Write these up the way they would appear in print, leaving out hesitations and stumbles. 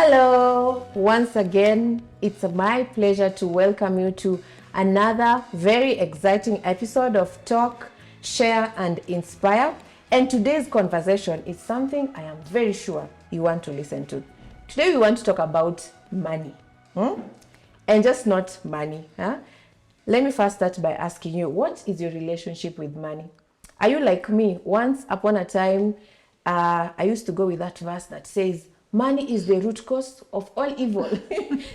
Hello, once again, it's my pleasure to welcome you to another very exciting episode of Talk, Share and Inspire. And today's conversation is something I am very sure you want to listen to. Today we want to talk about money. And just not money. Let me first start by asking you, what is your relationship with money? Are you like me? Once upon a time, I used to go with that verse that says, money is the root cause of all evil.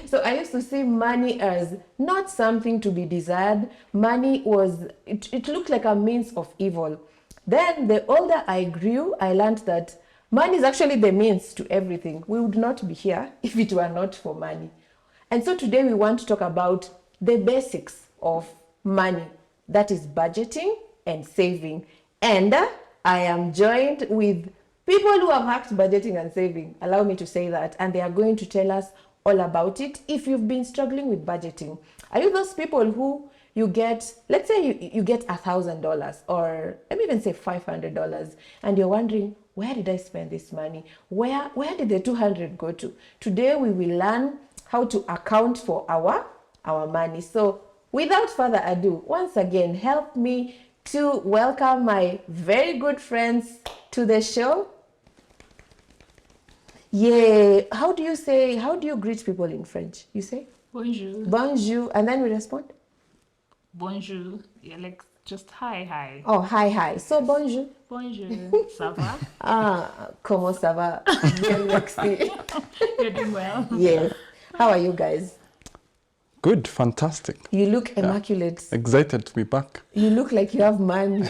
So I used to see money as not something to be desired. Money was, it looked like a means of evil. Then the older I grew, I learned that money is actually the means to everything. We would not be here if it were not for money. And so today we want to talk about the basics of money. That is budgeting and saving. And I am joined with people who have hacked budgeting and saving, allow me to say that, and they are going to tell us all about it. If you've been struggling with budgeting, are you those people who you get, let's say you get $1,000 or let me even say $500 and you're wondering, where did I spend this money? Where did the 200 go to? Today we will learn how to account for our money. So without further ado, once again, help me to welcome my very good friends to the show. Yeah, how do you greet people in French? You say? Bonjour. Bonjour, and then we respond? Bonjour. Yeah, like just hi. Oh, hi. So bonjour. Bonjour. Ça va? Comment ça va? Bien, merci. You're doing well. Yes. How are you guys? Good, fantastic. You look immaculate. Excited to be back. You look like you have money.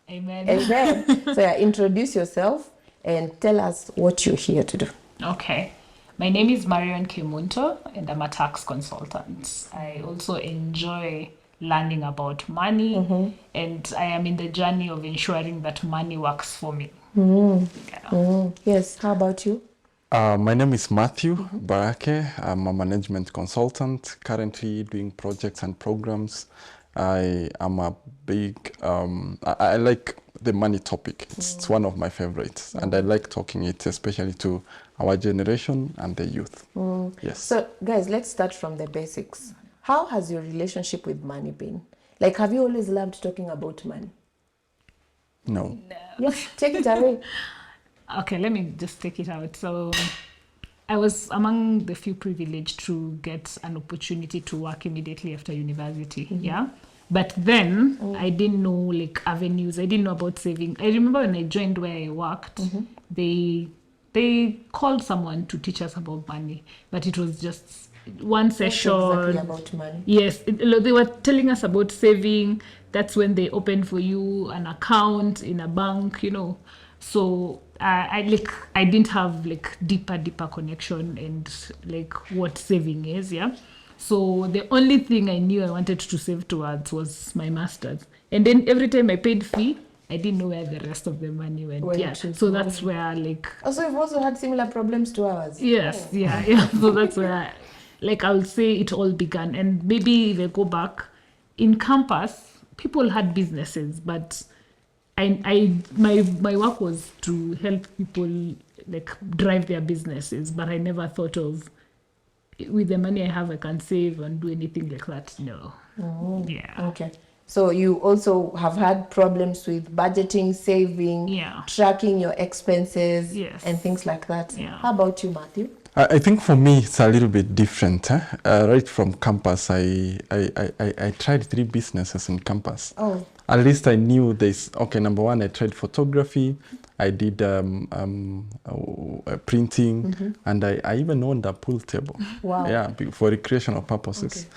Amen. Amen. So introduce yourself and tell us what you're here to do. Okay. My name is Marion Kimunto and I'm a tax consultant. I also enjoy learning about money and I am in the journey of ensuring that money works for me. Yes. How about you? My name is Matthew Barake. I'm a management consultant, currently doing projects and programs. I am a big, I like the money topic. It's one of my favorites. And I like talking it, especially to our generation and the youth. Yes. So guys, let's start from the basics. How has your relationship with money been? Like, have you always loved talking about money? No. Yeah, take it away. Okay, let me just take it out. So I was among the few privileged to get an opportunity to work immediately after university. Yeah. But then I didn't know like avenues. I didn't know about saving. I remember when I joined where I worked, they called someone to teach us about money, but it was just one session. Exactly about money. Yes, they were telling us about saving. That's when they opened for you an account in a bank, So I didn't have like deeper connection and like what saving is, yeah. So the only thing I knew I wanted to save towards was my master's. And then every time I paid fee, I didn't know where the rest of the money went. So that's where like... Also, you've also had similar problems to ours. Yes, yeah. So that's where I would say it all began. And maybe if I go back, in campus, people had businesses, but my work was to help people like drive their businesses, but I never thought of, with the money I have, I can save and do anything like that. No. Yeah. Okay. So you also have had problems with budgeting, saving, tracking your expenses, and things like that. Yeah. How about you, Matthew? I think for me, it's a little bit different. Right from campus, I tried 3 businesses in campus. Oh. At least I knew this. Okay, number one, I tried photography. I did printing, and I even owned a pool table. Wow. Yeah, for recreational purposes. Okay.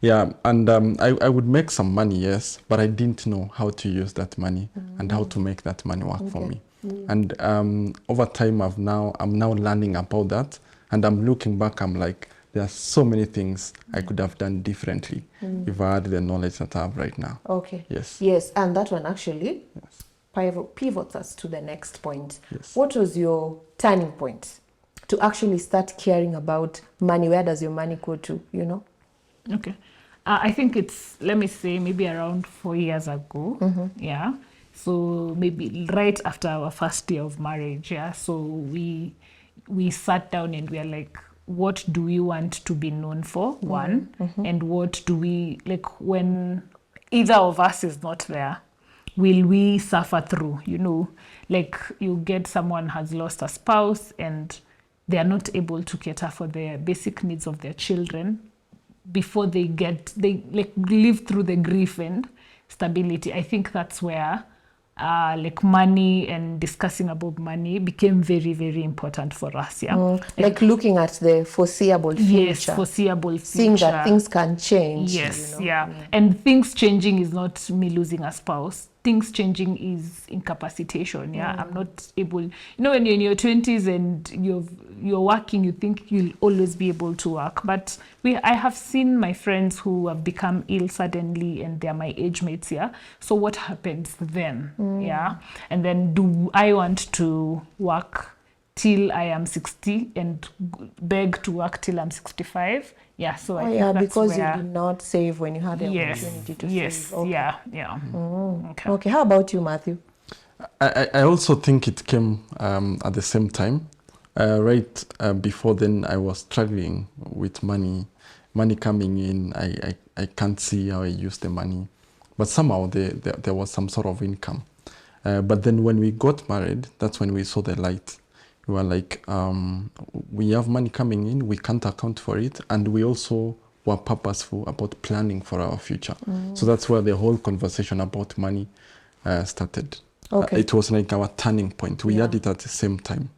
Yeah, and I would make some money, yes, but I didn't know how to use that money and how to make that money work for me. And over time, I'm now learning about that, and I'm looking back. I'm like, there are so many things I could have done differently if I had the knowledge that I have right now. Okay. Yes, and that one actually pivots us to the next point. Yes. What was your turning point to actually start caring about money? Where does your money go to, Okay. I think it's, let me say, maybe around 4 years ago. Yeah. So maybe right after our first year of marriage. Yeah. So we sat down and we are like, what do we want to be known for? One, and what do we like when either of us is not there? Will we suffer through? Like you get someone has lost a spouse and they are not able to cater for the basic needs of their children before they like live through the grief and stability. I think that's where like money and discussing about money became very, very important for us. Like looking at the foreseeable future. Yes, foreseeable future. Seeing that things can change. Yes, and things changing is not me losing a spouse. Things changing is incapacitation. I'm not able. When you're in your 20s and you're working, you think you'll always be able to work. But I have seen my friends who have become ill suddenly, and they're my age mates. So what happens then? And then do I want to work till I am 60 and beg to work till I'm 65? So I think that's because where, you did not save when you had the opportunity to save. Okay, how about you, Matthew? I also think it came at the same time. Right before then, I was struggling with money coming in. I can't see how I use the money, but somehow there was some sort of income. But then when we got married, that's when we saw the light. We were like, we have money coming in, we can't account for it, and we also were purposeful about planning for our future. So that's where the whole conversation about money started. Okay. It was like our turning point. We had it at the same time.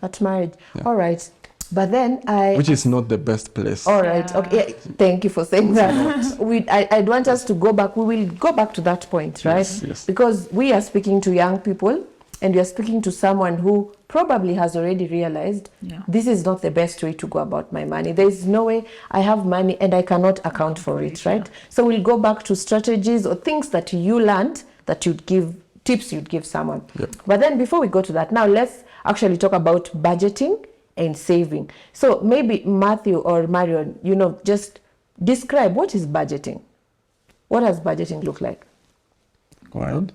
At marriage. All right. But then which is not the best place. All right. Okay. Thank you for saying that. I'd want us to go back. We will go back to that point, right? Yes. Because we are speaking to young people, and we are speaking to someone who probably has already realized this is not the best way to go about my money. There is no way I have money and I cannot account for it, right? So we'll go back to strategies or things that you learned that you'd give, tips you'd give someone. But then before we go to that, now let's actually talk about budgeting and saving. So maybe Matthew or Marion, just describe what is budgeting. What does budgeting look like? Right.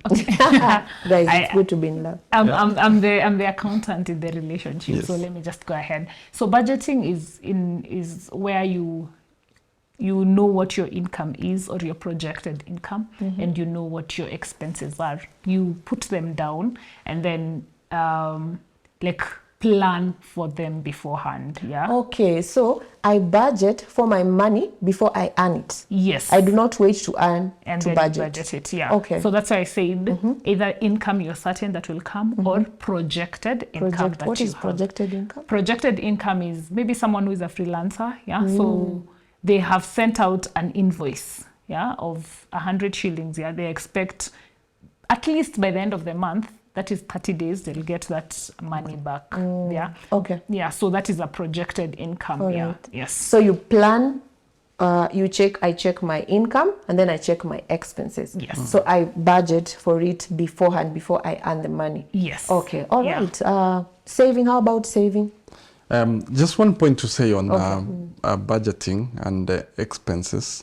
Guys, it's good to be in love. I'm the accountant in the relationship, so let me just go ahead. So budgeting is where you know what your income is or your projected income, and you know what your expenses are. You put them down and then like plan for them beforehand. Okay, so I budget for my money before I earn it. Yes. I do not wait to earn and to then budget it. Okay. So that's why I said either income you're certain that will come or projected income that what you is have. projected income? Projected income is maybe someone who is a freelancer. So they have sent out an invoice of 100 shillings. They expect at least by the end of the month, that is 30 days, they'll get that money back. Okay. So that is a projected income. Right. Yes. So you plan, I check my income, and then I check my expenses. Yes. So I budget for it beforehand, before I earn the money. Yes. Okay. All right. Saving, how about saving? Just one point to say on budgeting and expenses.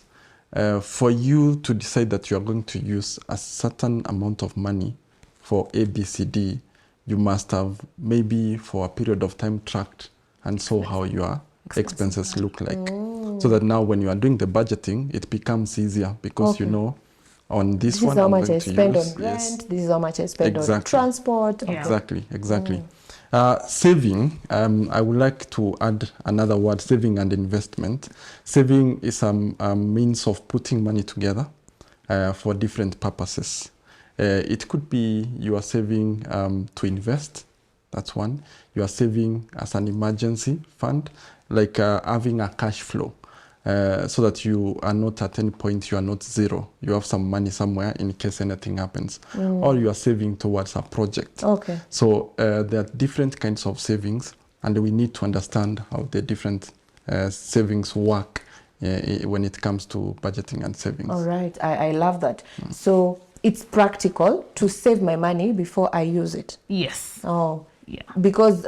For you to decide that you are going to use a certain amount of money for ABCD, you must have maybe for a period of time tracked and saw how your expenses look like. So that now when you are doing the budgeting, it becomes easier because you know on this one, is how I'm much going I to spend use, on rent, this is how much I spend on transport. Exactly. Saving, I would like to add another word, saving and investment. Saving is a means of putting money together for different purposes. It could be you are saving to invest, that's one. You are saving as an emergency fund, like having a cash flow, so that you are not at any point, you are not zero. You have some money somewhere in case anything happens. Or you are saving towards a project. Okay. So there are different kinds of savings, and we need to understand how the different savings work when it comes to budgeting and savings. All right. I love that. So it's practical to save my money before I use it. Yes. Oh, Yeah. Because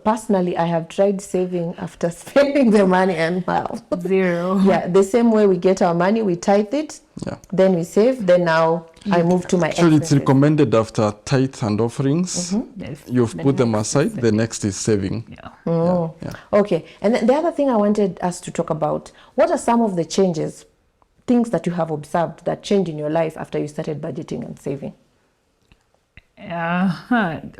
personally, I have tried saving after spending the money, and wow, Zero. yeah, the same way we get our money, we tithe it, Yeah. then we save, then now I move to my Actually, it's expenses. recommended after tithe and offerings, Yes. you've The put them next is aside, the saving. next is saving. Yeah. Oh, Yeah. okay. And then the other thing I wanted us to talk about, what are some of the changes, things that you have observed that changed in your life after you started budgeting and saving?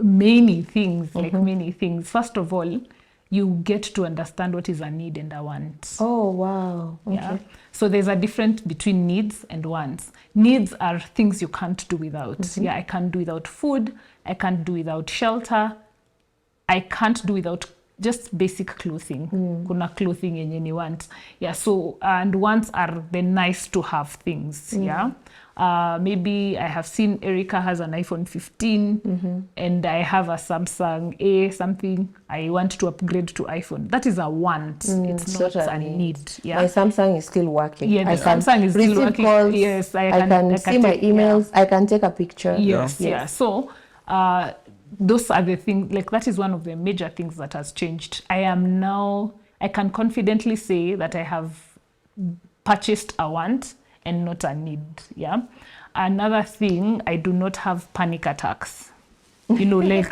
Many things, like many things. First of all, you get to understand what is a need and a want. Oh, wow. Okay. Yeah. So there's a difference between needs and wants. Needs are things you can't do without. Yeah, I can't do without food. I can't do without shelter. I can't do without just basic clothing. Kuna clothing yenye ni want. Yeah, so, and wants are the nice to have things. Yeah. Maybe I have seen Erica has an iPhone 15 and I have a Samsung A something. I want to upgrade to iPhone. That is a want. It's not a need. Yeah. My Samsung is still working. Yeah, the I can Samsung is still receive working. calls, Yes, I can see my take- emails, I can take a picture. Yes, yeah. So those are the things, like that is one of the major things that has changed. I can confidently say that I have purchased a want and not a need. Yeah. Another thing, I do not have panic attacks. You know, like,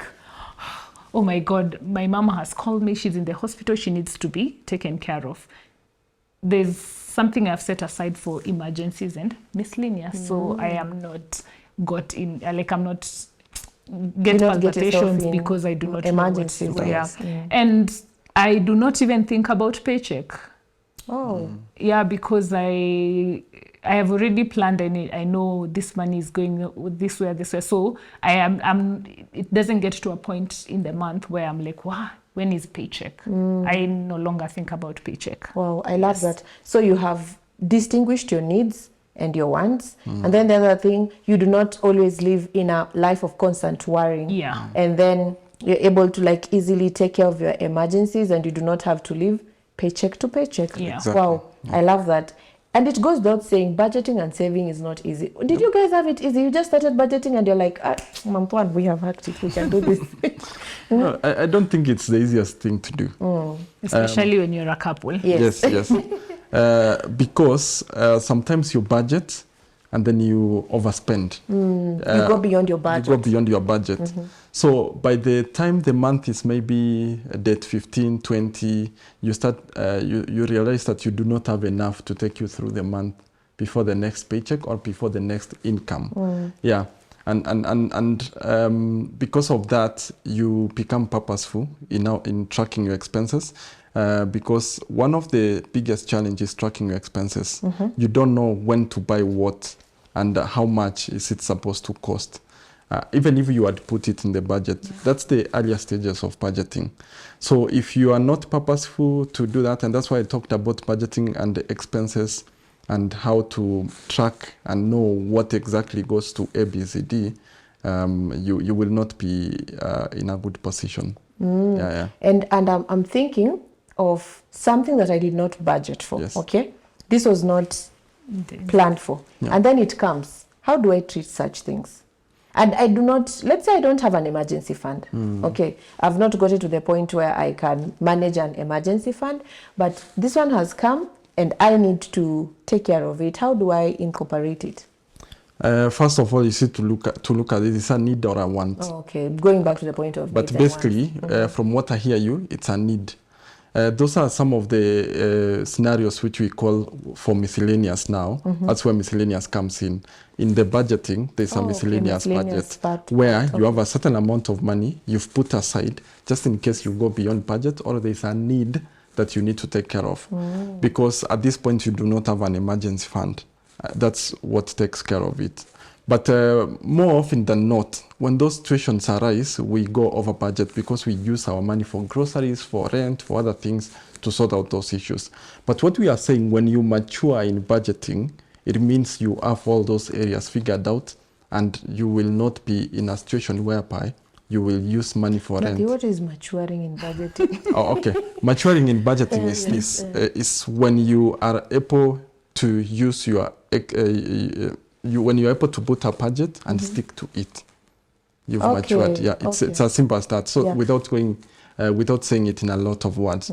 oh my God, my mom has called me. She's in the hospital. She needs to be taken care of. There's something I've set aside for emergencies and miscellaneous. So I am not I'm not get don't get yourself palpitations in because I do not emergencies, know what's, yes. yeah. And I do not even think about paycheck. Oh. Yeah, because I have already planned. I know this money is going this way. So it doesn't get to a point in the month where I'm like, wow, when is paycheck? I no longer think about paycheck. Wow, I love that. So you have distinguished your needs and your wants. And then the other thing, you do not always live in a life of constant worrying. Yeah. And then you're able to like easily take care of your emergencies and you do not have to live paycheck to paycheck. Yeah. Exactly. Wow, I love that. And it goes without saying, budgeting and saving is not easy. Did you guys have it easy? You just started budgeting and you're like, Mampuan, we have hacked it. We can do this. No, I don't think it's the easiest thing to do. Especially when you're a couple. Yes. Yes. Because sometimes you budget and then you overspend. You go beyond your budget. You go beyond your budget. So by the time the month is maybe date 15, 20, you start you realize that you do not have enough to take you through the month before the next paycheck or before the next income. Yeah. And because of that, you become purposeful in tracking your expenses. Because one of the biggest challenges is tracking your expenses. You don't know when to buy what and how much is it supposed to cost. Even if you had put it in the budget, that's the earlier stages of budgeting. So if you are not purposeful to do that, and that's why I talked about budgeting and the expenses and how to track and know what exactly goes to A, B, C, D, you will not be in a good position. Yeah. And I'm thinking of something that I did not budget for. Yes. Okay, this was not planned for, and then it comes. How do I treat such things? And I do not, let's say I don't have an emergency fund. Okay, I've not got it to the point where I can manage an emergency fund, but this one has come and I need to take care of it. How do I incorporate it? First of all, you see to look at it. It's a need or a want. Oh, okay, going back to the point of But needs and basically, from what I hear you, it's a need. Those are some of the scenarios which we call for miscellaneous now. That's where miscellaneous comes in. In the budgeting, there's a miscellaneous budget where you have a certain amount of money you've put aside just in case you go beyond budget or there's a need that you need to take care of. Because at this point, you do not have an emergency fund. That's what takes care of it. But more often than not, when those situations arise, we go over budget because we use our money for groceries, for rent, for other things to sort out those issues. But what we are saying, when you mature in budgeting, it means you have all those areas figured out and you will not be in a situation whereby you will use money for rent. what is maturing in budgeting? Oh, okay. Maturing in budgeting is this. Is when you are able to use your when you're able to put a budget and stick to it. you've Okay, matured. Yeah, it's okay. it's as simple as that. So Yeah. without saying it in a lot of words.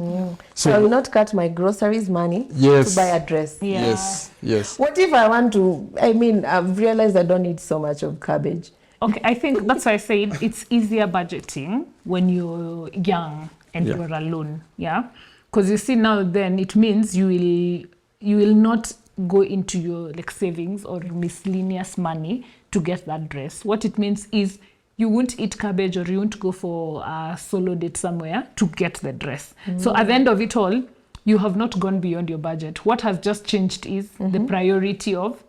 So I will not cut my groceries money Yes. to buy a dress. Yeah. Yes. What if I want to, I mean, I've realized I don't need so much of cabbage. Okay, I think that's why I said it's easier budgeting when you're young and Yeah. you're alone. Yeah, because you see now, then it means you will not go into your like savings or miscellaneous money to get that dress. What it means is you won't eat cabbage or you won't go for a solo date somewhere to get the dress. So at the end of it all, you have not gone beyond your budget. What has just changed is the priority of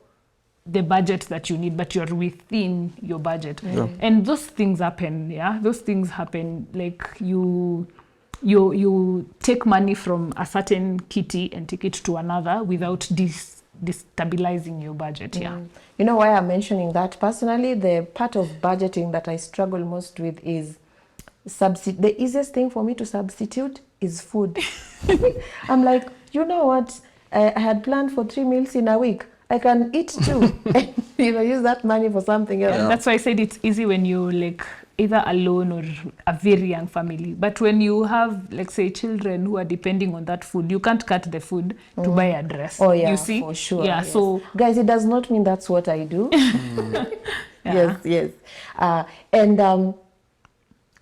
the budget that you need, but you're within your budget. And those things happen. Those things happen. Like you take money from a certain kitty and take it to another without destabilizing your budget. You know why I'm mentioning that? Personally, the part of budgeting that I struggle most with is the easiest thing for me to substitute is food. I'm like, you know what? I had planned for 3 meals in a week. I can eat 2 and use that money for something else. That's why I said it's easy when you're like either alone or a very young family. But when you have, like, say, children who are depending on that food, you can't cut the food to buy a dress. Oh yeah, you see? for sure. Yeah, yes. so guys, it does not mean that's what I do. Yes. And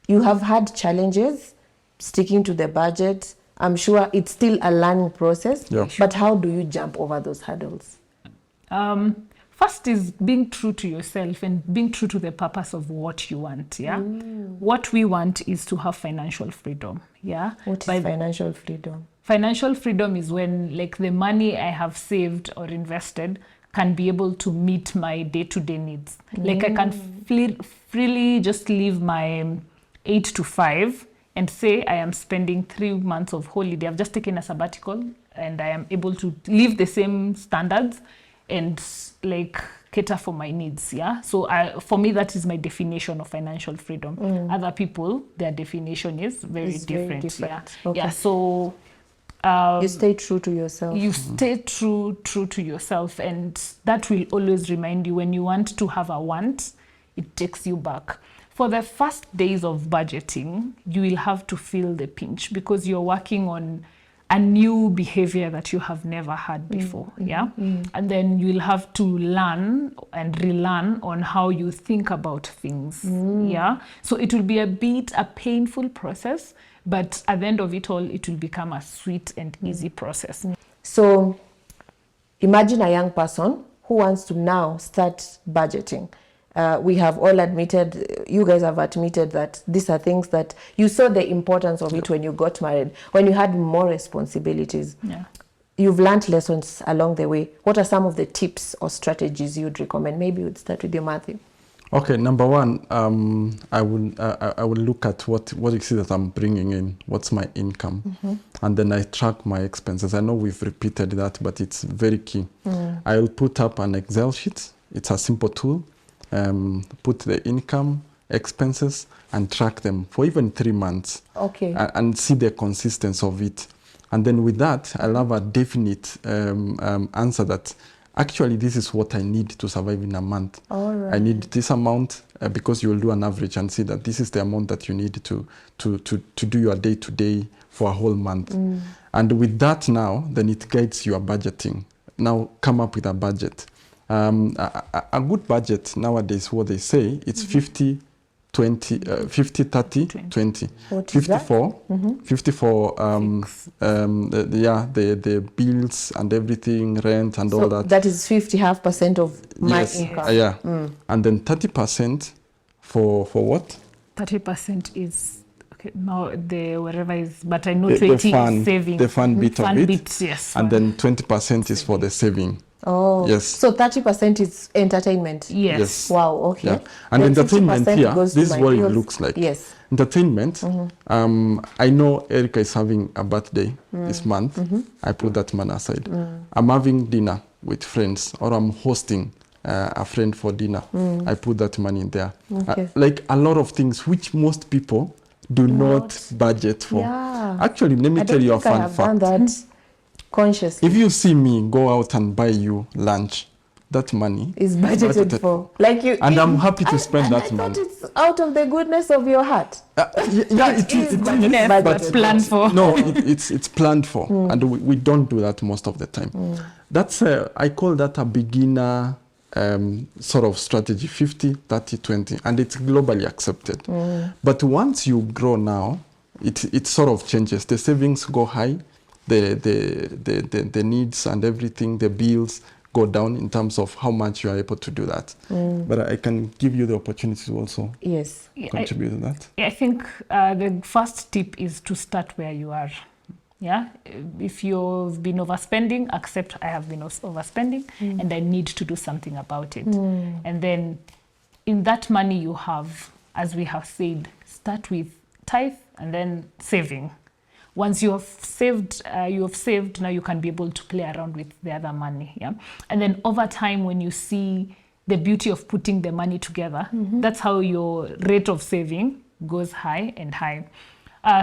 you have had challenges sticking to the budget. I'm sure it's still a learning process. Yeah. But how do you jump over those hurdles? First is being true to yourself and being true to the purpose of what you want. What we want is to have financial freedom. What is financial freedom? Financial freedom is when, like, the money I have saved or invested can be able to meet my day-to-day needs. Like, I can freely just leave my 8 to 5 and say I am spending 3 months of holiday. I've just taken a sabbatical and I am able to leave the same standards and like cater for my needs. So for me, that is my definition of financial freedom. Other people, their definition is very different. Okay. So you stay true to yourself. You stay true to yourself, and that will always remind you when you want to have a want, it takes you back. For the first days of budgeting, you will have to feel the pinch because you're working on a new behavior that you have never had before. And then you'll have to learn and relearn on how you think about things. So it will be a painful process, but at the end of it all, it will become a sweet and easy process. So imagine a young person who wants to now start budgeting. We have all admitted, you guys have admitted that these are things that you saw the importance of it when you got married, when you had more responsibilities. You've learned lessons along the way. What are some of the tips or strategies you'd recommend? Maybe we'd start with you, Matthew. Okay, number one, I will look at what it is that I'm bringing in. What's my income, and then I track my expenses. I know we've repeated that, but it's very key. I will put up an Excel sheet. It's a simple tool. Put the income, expenses, and track them for even 3 months. Okay. And see the consistency of it. And then with that, I'll have a definite answer that actually this is what I need to survive in a month. All right. I need this amount because you will do an average and see that this is the amount that you need to do your day-to-day for a whole month. And with that now, then it guides your budgeting. Now come up with a budget. A good budget nowadays, what they say, it's 50, 20, 50, 30, 20. What 54, 54, the bills and everything, rent and all that. That is 50% of my Yes. income. And then 30% for what? 30% is now the whatever is, but I know The 20 fun, is saving. the fun bit of it. Bits, yes. And then 20% is for the saving. Oh, Yes. So 30% is entertainment. Yes. Wow. Okay. Yeah. And Then entertainment 50% here, goes to this is my what it bills. looks like. Yes. Entertainment. I know Erica is having a birthday this month. I put that money aside. I'm having dinner with friends, or I'm hosting a friend for dinner. I put that money in there. Okay. Like a lot of things which most people do not budget for. Yeah. Actually, let me I tell don't you a think I fun have done fact. that consciously. If you see me go out and buy you lunch, that money is budgeted for. Like you, and I'm happy to spend that I money. thought it's out of the goodness of your heart. It is goodness, but planned for. No, it's planned for, and we don't do that most of the time. That's I call that a beginner sort of strategy, 50, 30, 20, and it's globally accepted. But once you grow now, it sort of changes. The savings go high, the needs and everything, the bills go down in terms of how much you are able to do that. But I can give you the opportunity to also contribute to that. I think the first tip is to start where you are. Yeah, if you've been overspending, accept I have been overspending and I need to do something about it. And then in that money you have, as we have said, start with tithe and then saving. Once you have saved, now you can be able to play around with the other money. Yeah, and then over time, when you see the beauty of putting the money together, that's how your rate of saving goes high and high.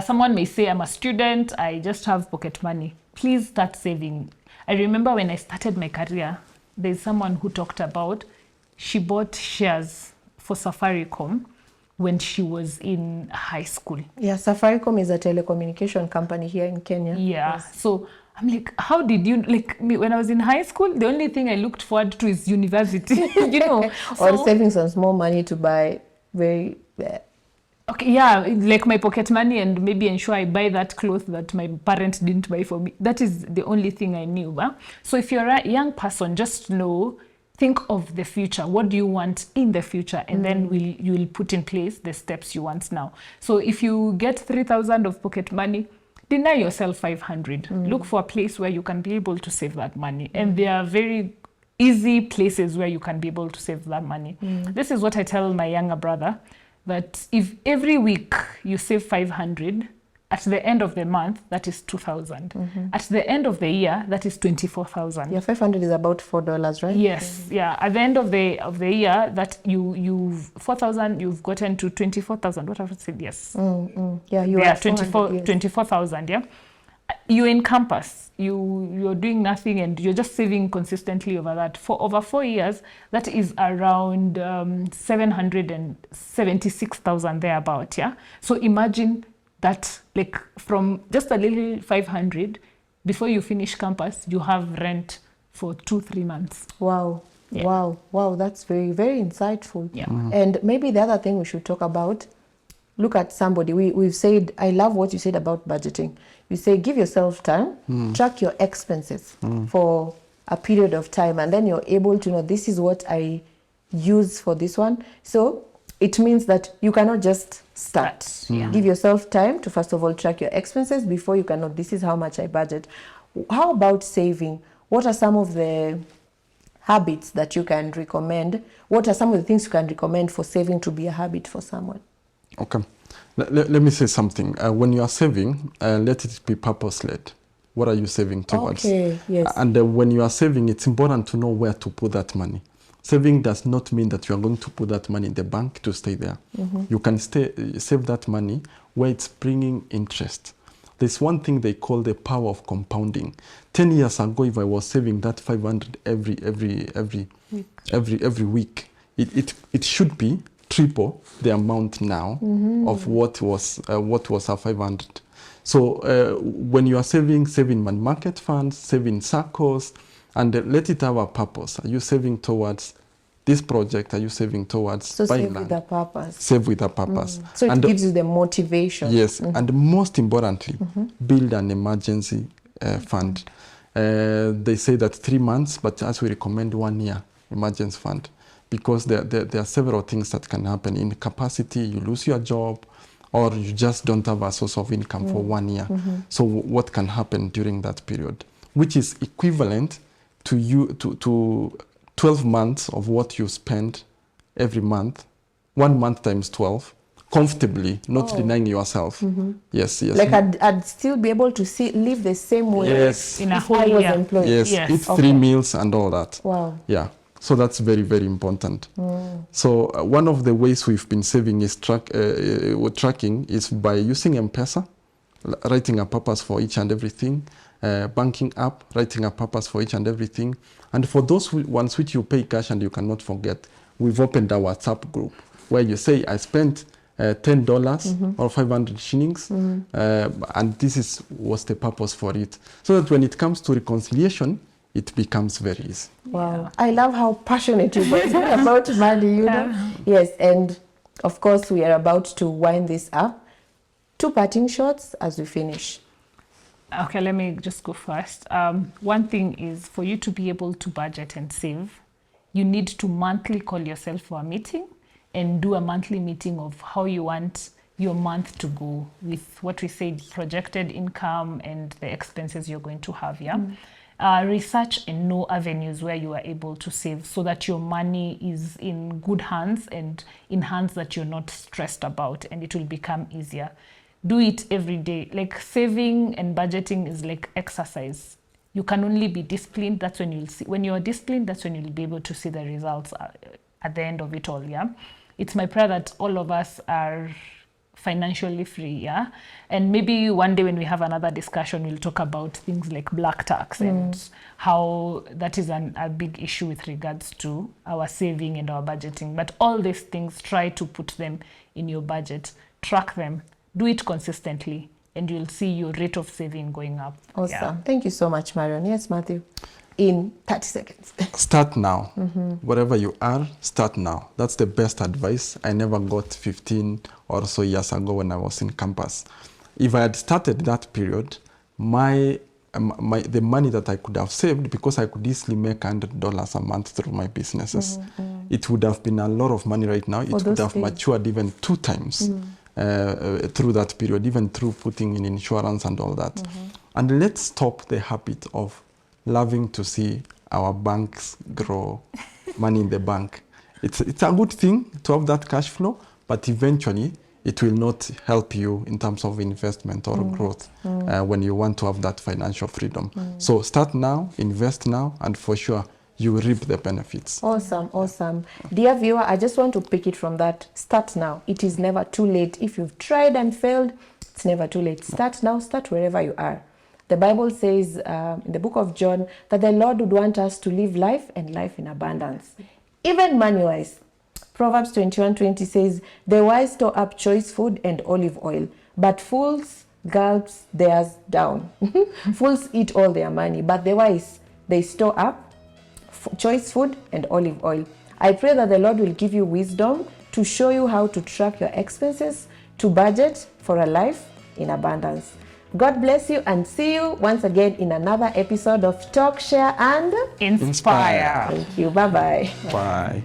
Someone may say, I'm a student, I just have pocket money. Please start saving. I remember when I started my career, there's someone who talked about, she bought shares for Safaricom when she was in high school. Yeah, Safaricom is a telecommunication company here in Kenya. Yeah, so I'm like, how did you, like me, when I was in high school, the only thing I looked forward to is university, you know. Or saving some small money to buy very... Okay, yeah, like my pocket money and maybe ensure I buy that cloth that my parents didn't buy for me. That is the only thing I knew. Huh? So if you're a young person, just know, think of the future. What do you want in the future? And then you will put in place the steps you want now. So if you get 3,000 of pocket money, deny yourself 500. Look for a place where you can be able to save that money. And there are very easy places where you can be able to save that money. This is what I tell my younger brother, that if every week you save 500, at the end of the month, that is 2,000. At the end of the year, that is 24,000. Yeah, 500 is about $4, right? Yes, yeah. At the end of the year, that you've 4,000, you've gotten to 24,000. What have I said? Yes. Yeah, you are 24,000. Yeah. You're in campus. You're doing nothing and you're just saving consistently over that. For over 4 years, that is around 776,000 thereabout. Yeah. So imagine that, like, from just a little 500, before you finish campus, you have rent for 2-3 months. Wow. Yeah. Wow. That's very, very insightful. Yeah. And maybe the other thing we should talk about, look at somebody. We've said, I love what you said about budgeting. You say, give yourself time, track your expenses for a period of time, and then you're able to know, this is what I use for this one. So it means that you cannot just start. Give yourself time to, first of all, track your expenses before you can know, this is how much I budget. How about saving? What are some of the habits that you can recommend? What are some of the things you can recommend for saving to be a habit for someone? Okay. Let me say something. When you are saving, let it be purpose-led. What are you saving towards? Okay, yes. And when you are saving, it's important to know where to put that money. Saving does not mean that you are going to put that money in the bank to stay there. You can save that money where it's bringing interest. There's one thing they call the power of compounding. 10 years ago, if I was saving that 500 every week, it should be triple the amount now of what was our 500. So when you are saving money market funds, saving circles, and let it have a purpose. Are you saving towards this project? Are you saving towards buying land? Save with a purpose. Save with a purpose. So it gives you the motivation. Yes, and most importantly, build an emergency fund. They say that 3 months, but as we recommend 1 year emergency fund. Because there are several things that can happen. In capacity, you lose your job, or you just don't have a source of income for 1 year. So what can happen during that period? Which is equivalent to 12 months of what you spend every month. 1 month times 12, comfortably, not denying yourself. Yes. Like I'd still be able to live the same way. Yes. In a if whole I was year. employed. Yes, eat 3 meals and all that. Wow. Yeah. So that's very, very important. So one of the ways we've been saving is tracking is by using M-Pesa. writing a purpose for each and everything. Banking app, writing a purpose for each and everything. And for those ones which you pay cash and you cannot forget, we've opened a WhatsApp group where you say, I spent $10 or 500 shillings, and this was the purpose for it. So that when it comes to reconciliation, it becomes very easy. Wow. Yeah. I love how passionate you guys are about money, you know. Yes, and of course we are about to wind this up. 2 parting shots as we finish. Okay, let me just go first. One thing is for you to be able to budget and save, you need to monthly call yourself for a meeting and do a monthly meeting of how you want your month to go with what we said, projected income and the expenses you're going to have, research and know avenues where you are able to save so that your money is in good hands and in hands that you're not stressed about, and it will become easier. Do it every day. Like saving and budgeting is like exercise. You can only be disciplined. That's when you'll see. When you're disciplined, that's when you'll be able to see the results at the end of it all. Yeah, it's my prayer that all of us are financially free. Yeah, and maybe one day when we have another discussion, we'll talk about things like black tax and how that is a big issue with regards to our saving and our budgeting. But all these things, try to put them in your budget, track them. Do it consistently, and you'll see your rate of saving going up. Awesome. Yeah. Thank you so much, Marion. Yes, Matthew. In 30 seconds. Start now. Wherever you are, start now. That's the best advice I never got 15 or so years ago when I was in campus. If I had started that period, the money that I could have saved, because I could easily make $100 a month through my businesses, it would have been a lot of money right now. It would have matured even 2 times. Through that period, even through putting in insurance and all that. And let's stop the habit of loving to see our banks grow, money in the bank. It's a good thing to have that cash flow, but eventually it will not help you in terms of investment or growth when you want to have that financial freedom. So start now, invest now, and for sure you will reap the benefits. Awesome, awesome. Dear viewer, I just want to pick it from that. Start now. It is never too late. If you've tried and failed, it's never too late. Start now, start wherever you are. The Bible says in the book of John that the Lord would want us to live life and life in abundance. Even money-wise. Proverbs 21:20 says, the wise store up choice food and olive oil, but fools gulps theirs down. Fools eat all their money, but the wise, they store up choice food and olive oil. I pray that the Lord will give you wisdom to show you how to track your expenses, to budget for a life in abundance. God bless you, and see you once again in another episode of Talk, Share and Inspire. Thank you. Bye-bye. Bye.